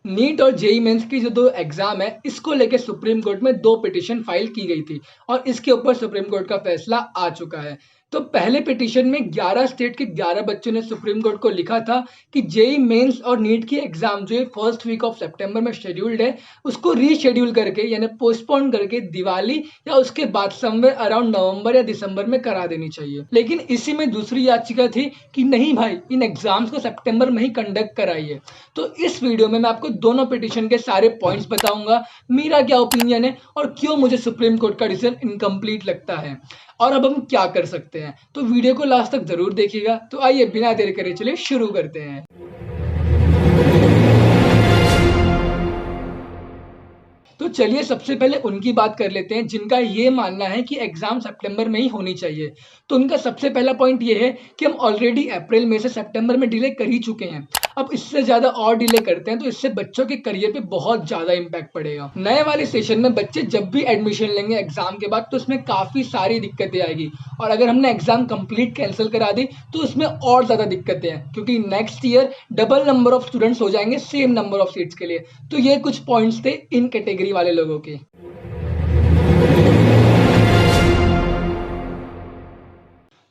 NEET और JEE mains की जो दो एग्जाम है इसको लेकर सुप्रीम कोर्ट में दो पिटीशन फाइल की गई थी और इसके ऊपर सुप्रीम कोर्ट का फैसला आ चुका है। तो पहले पिटीशन में 11 स्टेट के 11 बच्चों ने सुप्रीम कोर्ट को लिखा था कि जेईई मेंस और नीट की एग्जाम जो फर्स्ट वीक ऑफ सितंबर में शेड्यूल्ड है उसको रीशेड्यूल करके यानी पोस्टपोन करके दिवाली या उसके बाद समवेयर अराउंड नवंबर या दिसंबर में करा देनी चाहिए। लेकिन इसी में दूसरी याचिका थी कि नहीं भाई, इन एग्जाम्स को सितंबर में ही कंडक्ट कराइए। तो इस वीडियो में मैं आपको दोनों पिटीशन के सारे पॉइंट्स बताऊंगा, मेरा क्या ओपिनियन है और क्यों मुझे सुप्रीम कोर्ट का डिसीजन इनकम्प्लीट लगता है और अब हम क्या कर सकते हैं। तो वीडियो को लास्ट तक जरूर देखिएगा। तो आइए बिना देर करे चलिए शुरू करते हैं। तो चलिए सबसे पहले उनकी बात कर लेते हैं जिनका ये मानना है कि एग्जाम सितंबर में ही होनी चाहिए। तो उनका सबसे पहला पॉइंट ये है कि हम ऑलरेडी अप्रैल में से सितंबर में डिले कर ही चुके हैं। अब इससे ज्यादा और डिले करते हैं तो इससे बच्चों के करियर पे बहुत ज्यादा इम्पैक्ट पड़ेगा। नए वाले सेशन में बच्चे जब भी एडमिशन लेंगे एग्जाम के बाद तो उसमें काफी सारी दिक्कतें आएगी और अगर हमने एग्जाम कंप्लीट कैंसिल करा दी तो उसमें और ज्यादा दिक्कतें हैं क्योंकि next year double number of students हो जाएंगे सेम नंबर ऑफ सीट्स के लिए। तो ये कुछ पॉइंट्स थे इन कैटेगरी वाले लोगों के।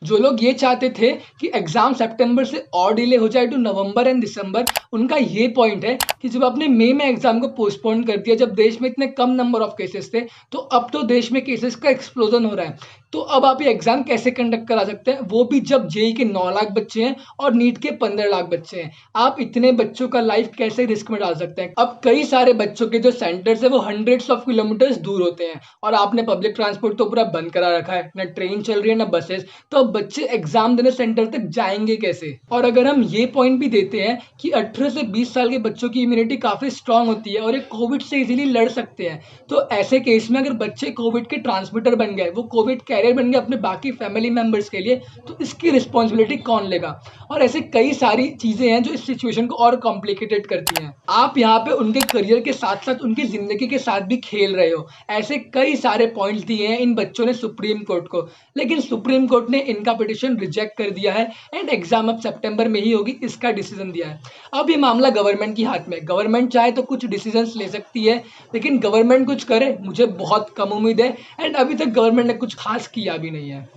जो लोग ये चाहते थे कि एग्जाम सितंबर से और डिले हो जाए टू नवंबर एंड दिसंबर, उनका ये पॉइंट है कि जब आपने मई में एग्जाम को पोस्टपोन कर दिया, जब देश में इतने कम नंबर ऑफ केसेस थे, तो अब तो देश में केसेस का एक्सप्लोजन हो रहा है। तो अब आप ये एग्जाम कैसे कंडक्ट करा सकते हैं, वो भी जब जेईई के 9 लाख बच्चे हैं और नीट के 15 लाख बच्चे हैं। आप इतने बच्चों का लाइफ कैसे रिस्क में डाल सकते हैं। अब कई सारे बच्चों के जो सेंटर्स है वो हंड्रेड्स ऑफ किलोमीटर्स दूर होते हैं और आपने पब्लिक ट्रांसपोर्ट तो पूरा बंद करा रखा है, ना ट्रेन चल रही है ना बसेस। तो अब बच्चे एग्जाम देने सेंटर तक जाएंगे कैसे। और अगर हम ये पॉइंट भी देते हैं कि 18 से 20 साल के बच्चों की इम्यूनिटी काफी स्ट्रांग होती है और ये कोविड से इजीली लड़ सकते हैं, तो ऐसे केस में अगर बच्चे कोविड के ट्रांसमिटर बन गए, वो कोविड कैरियर बन गए अपने बाकी फैमिली मेंबर्स के लिए, तो इसकी रिस्पॉन्सिबिलिटी कौन लेगा। और ऐसे कई सारी चीजें हैं जो इस सिचुएशन को और कॉम्प्लिकेटेड करती हैं। आप यहाँ पे उनके करियर के साथ साथ उनकी जिंदगी के साथ भी खेल रहे हो। ऐसे कई सारे पॉइंट्स दिए हैं इन बच्चों ने सुप्रीम कोर्ट को, लेकिन सुप्रीम कोर्ट ने इनका पिटीशन रिजेक्ट कर दिया है एंड एग्जाम अब सितंबर में ही होगी, इसका डिसीजन दिया है। अब ये मामला गवर्नमेंट के हाथ में, गवर्नमेंट चाहे तो कुछ डिसीजंस ले सकती है, लेकिन गवर्नमेंट कुछ करे मुझे बहुत कम उम्मीद है एंड अभी तक गवर्नमेंट ने कुछ खास किया भी नहीं है।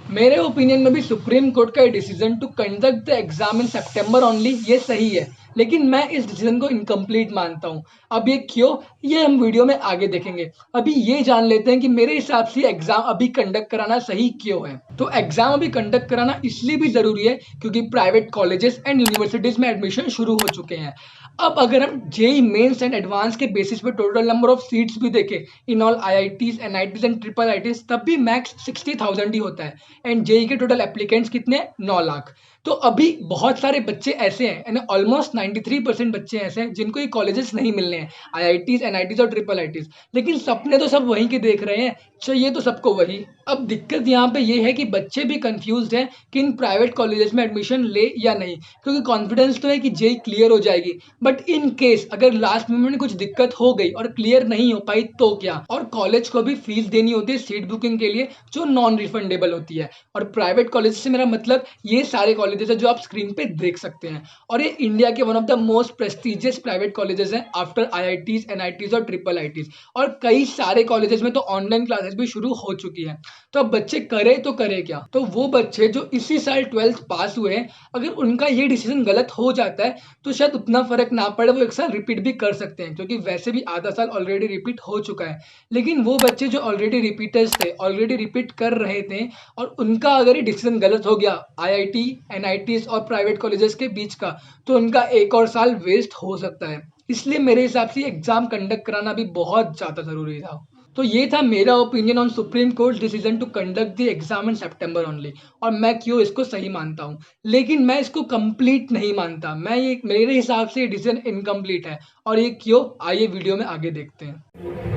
मेरे ओपिनियन में भी सुप्रीम कोर्ट का decision to conduct the exam in September only ये सही है, लेकिन मैं इस डिसीजन को इनकम्प्लीट मानता हूं। अब ये क्यों, ये हम वीडियो में आगे देखेंगे। अभी ये जान लेते हैं कि मेरे हिसाब से एग्जाम अभी कंडक्ट कराना सही क्यों है। तो एग्जाम अभी कंडक्ट कराना इसलिए भी जरूरी है क्योंकि प्राइवेट कॉलेजेस एंड यूनिवर्सिटीज में एडमिशन शुरू हो चुके हैं। अब अगर हम जेईई मेंस एंड एडवांस के बेसिस पे टोटल नंबर ऑफ सीट्स भी देखें in all IITs, NITs and triple ITs, तब भी मैक्स 60,000 ही होता है एंड जेईई के टोटल एप्लीकेंट्स कितने, 9 लाख। तो अभी बहुत सारे बच्चे ऐसे हैं यानी ऑलमोस्ट 93% बच्चे ऐसे हैं जिनको ये कॉलेजेस नहीं मिलने हैं, आईआईटीज, एनआईटीज और ट्रिपल आईटीज, लेकिन सपने तो सब वहीं के देख रहे हैं, चाहिए तो सबको वही। अब दिक्कत यहाँ पे ये है कि बच्चे भी कंफ्यूज्ड हैं कि इन प्राइवेट कॉलेजेस में एडमिशन ले या नहीं, क्योंकि कॉन्फिडेंस तो है कि जेईई क्लियर हो जाएगी, बट इन केस अगर लास्ट मोमेंट में कुछ दिक्कत हो गई और क्लियर नहीं हो पाई तो क्या। और कॉलेज को भी फीस देनी होती है सीट बुकिंग के लिए जो नॉन रिफंडेबल होती है। और प्राइवेट कॉलेज से मेरा मतलब ये सारे कॉलेजेस है जो आप स्क्रीन पे देख सकते हैं, और ये इंडिया के one of the most prestigious private colleges हैं आफ्टर आईआईटीज, एनआईटीज और ट्रिपल आईटीज। और कई सारे कॉलेजेस में तो ऑनलाइन क्लासेस भी शुरू हो चुकी है। तो अब बच्चे करे तो करे क्या। तो वो बच्चे जो इसी साल 12th पास हुए हैं, अगर उनका ये डिसीजन गलत हो जाता है तो शायद उतना फर्क ना पड़े, वो एक साल रिपीट भी कर सकते हैं क्योंकि वैसे भी आधा साल ऑलरेडी रिपीट हो चुका है। लेकिन वो बच्चे जो ऑलरेडी रिपीटर्स थे, ऑलरेडी रिपीट कर रहे थे, और उनका अगर ये डिसीजन गलत हो गया आईआईटी, एनआईटीज और प्राइवेट कॉलेजेस के बीच का, तो उनका एक और साल वेस्ट हो सकता है। इसलिए मेरे हिसाब से एग्जाम कंडक्ट कराना भी बहुत ज्यादा जरूरी था। तो ये था मेरा opinion on supreme court decision to conduct the exam in September only, और मैं क्यों इसको सही मानता हूँ। लेकिन मैं इसको कंप्लीट नहीं मानता, मैं ये मेरे हिसाब से ये डिसीजन इनकम्प्लीट है। और ये क्यों, आइए वीडियो में आगे देखते हैं।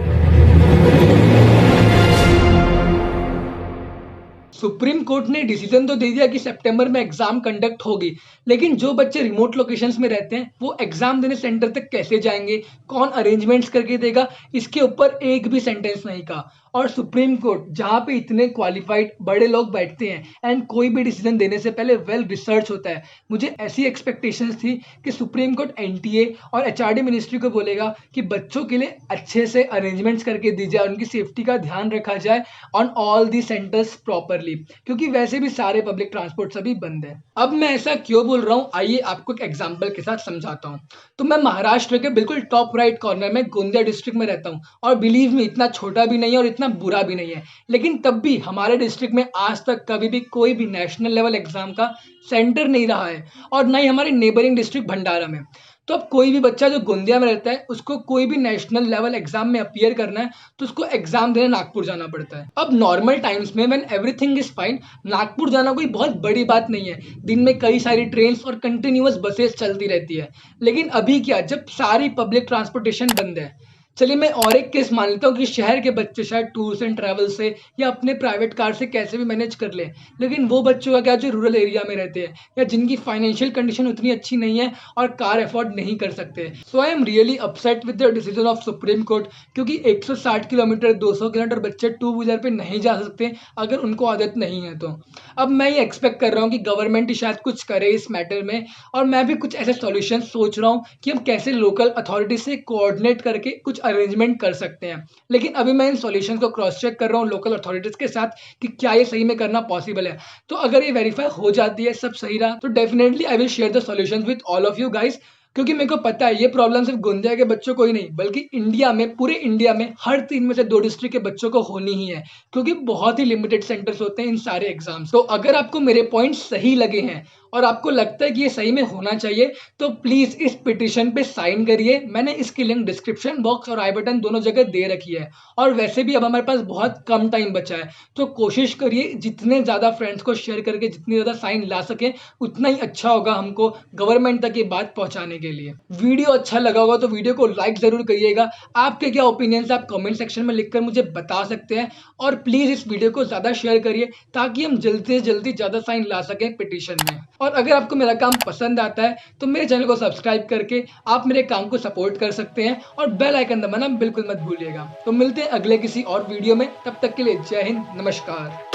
सुप्रीम कोर्ट ने डिसीजन तो दे दिया कि सितंबर में एग्जाम कंडक्ट होगी, लेकिन जो बच्चे रिमोट लोकेशंस में रहते हैं वो एग्जाम देने सेंटर तक कैसे जाएंगे, कौन अरेंजमेंट्स करके देगा, इसके ऊपर एक भी सेंटेंस नहीं कहा। और सुप्रीम कोर्ट जहाँ पे इतने क्वालिफाइड बड़े लोग बैठते हैं एंड कोई भी डिसीजन देने से पहले वेल रिसर्च होता है, मुझे ऐसी एक्सपेक्टेशंस थी कि सुप्रीम कोर्ट एनटीए और एचआरडी मिनिस्ट्री को बोलेगा कि बच्चों के लिए अच्छे से अरेंजमेंट्स करके दी जाए, उनकी सेफ्टी का ध्यान रखा जाए on all the centres properly, क्योंकि वैसे भी सारे पब्लिक ट्रांसपोर्ट सभी बंद है। अब मैं ऐसा क्यों बोल रहा हूँ, आइए आपको एक एग्जाम्पल के साथ समझाता हूँ। तो मैं महाराष्ट्र के बिल्कुल टॉप राइट कॉर्नर में गोंदिया डिस्ट्रिक्ट में रहता हूँ और बिलीव मी इतना छोटा भी नहीं है और इतना बुरा भी नहीं है, लेकिन तब भी हमारे डिस्ट्रिक्ट में आज तक कभी भी कोई भी नेशनल लेवल एग्जाम का सेंटर नहीं रहा है और ना ही हमारे नेबरिंग डिस्ट्रिक्ट भंडारा में। तो अब कोई भी बच्चा जो गोंदिया में रहता है उसको कोई भी नेशनल लेवल एग्जाम में अपीयर करना है तो उसको एग्जाम देने नागपुर जाना पड़ता है। अब नॉर्मल टाइम्स में when everything is fine, Nagpur जाना कोई बहुत बड़ी बात नहीं है, दिन में कई सारी ट्रेन और कंटिन्यूअस बसेस चलती रहती है। लेकिन अभी क्या, जब सारी पब्लिक ट्रांसपोर्टेशन बंद है, चलिए मैं और एक केस मान लेता हूँ कि शहर के बच्चे शायद टूर्स एंड ट्रैवल से या अपने प्राइवेट कार से कैसे भी मैनेज कर ले, लेकिन वो बच्चों का क्या जो रूरल एरिया में रहते हैं या जिनकी फाइनेंशियल कंडीशन उतनी अच्छी नहीं है और कार अफोर्ड नहीं कर सकते। So I am really upset with the decision of supreme court, क्योंकि 160 किलोमीटर 200 किलोमीटर बच्चे टू व्हीलर पे नहीं जा सकते अगर उनको आदत नहीं है। तो अब मैं ये एक्सपेक्ट कर रहा हूँ कि गवर्नमेंट ही शायद कुछ करे इस मैटर में, और मैं भी कुछ ऐसे सॉल्यूशन सोच रहा हूँ कि हम कैसे लोकल अथॉरिटी से कोऑर्डिनेट करके कुछ अरेंजमेंट कर सकते हैं। लेकिन अभी मैं इन सॉल्यूशन को क्रॉस चेक कर रहा हूँ लोकल अथॉरिटीज के साथ कि क्या ये सही में करना पॉसिबल है। तो अगर ये वेरीफाई हो जाती है, सब सही रहा, तो definitely I will share the solutions with all of you guys, क्योंकि मेरे को पता है ये प्रॉब्लम सिर्फ गोंदिया के बच्चों को ही नहीं बल्कि इंडिया में, पूरे इंडिया में हर 3 में से 2 डिस्ट्रिक्ट के बच्चों को होनी ही है, क्योंकि बहुत ही लिमिटेड सेंटर्स होते हैं इन सारे एग्जाम्स। तो अगर आपको मेरे पॉइंट्स सही लगे हैं और आपको लगता है कि ये सही में होना चाहिए, तो प्लीज इस पिटीशन पे साइन करिए। मैंने इसकी लिंक डिस्क्रिप्शन बॉक्स और आई बटन दोनों जगह दे रखी है। और वैसे भी अब हमारे पास बहुत कम टाइम बचा है, तो कोशिश करिए जितने ज्यादा फ्रेंड्स को शेयर करके जितनी ज्यादा साइन ला सके उतना ही अच्छा होगा हमको गवर्नमेंट तक ये बात पहुंचाने के लिए। वीडियो अच्छा लगा होगा तो वीडियो को लाइक जरूर करिएगा। आपके क्या ओपिनियंस आप कमेंट सेक्शन में लिखकर मुझे बता सकते हैं, और प्लीज इस वीडियो को ज्यादा शेयर करिए ताकि हम जल्दी से जल्दी ज्यादा साइन ला सकें पिटीशन में। और अगर आपको मेरा काम पसंद आता है तो मेरे चैनल को सब्सक्राइब करके आप मेरे काम को सपोर्ट कर सकते हैं, और बेल आइकन दबाना बिल्कुल मत भूलिएगा। तो मिलते हैं अगले किसी और वीडियो में, तब तक के लिए जय हिंद, नमस्कार।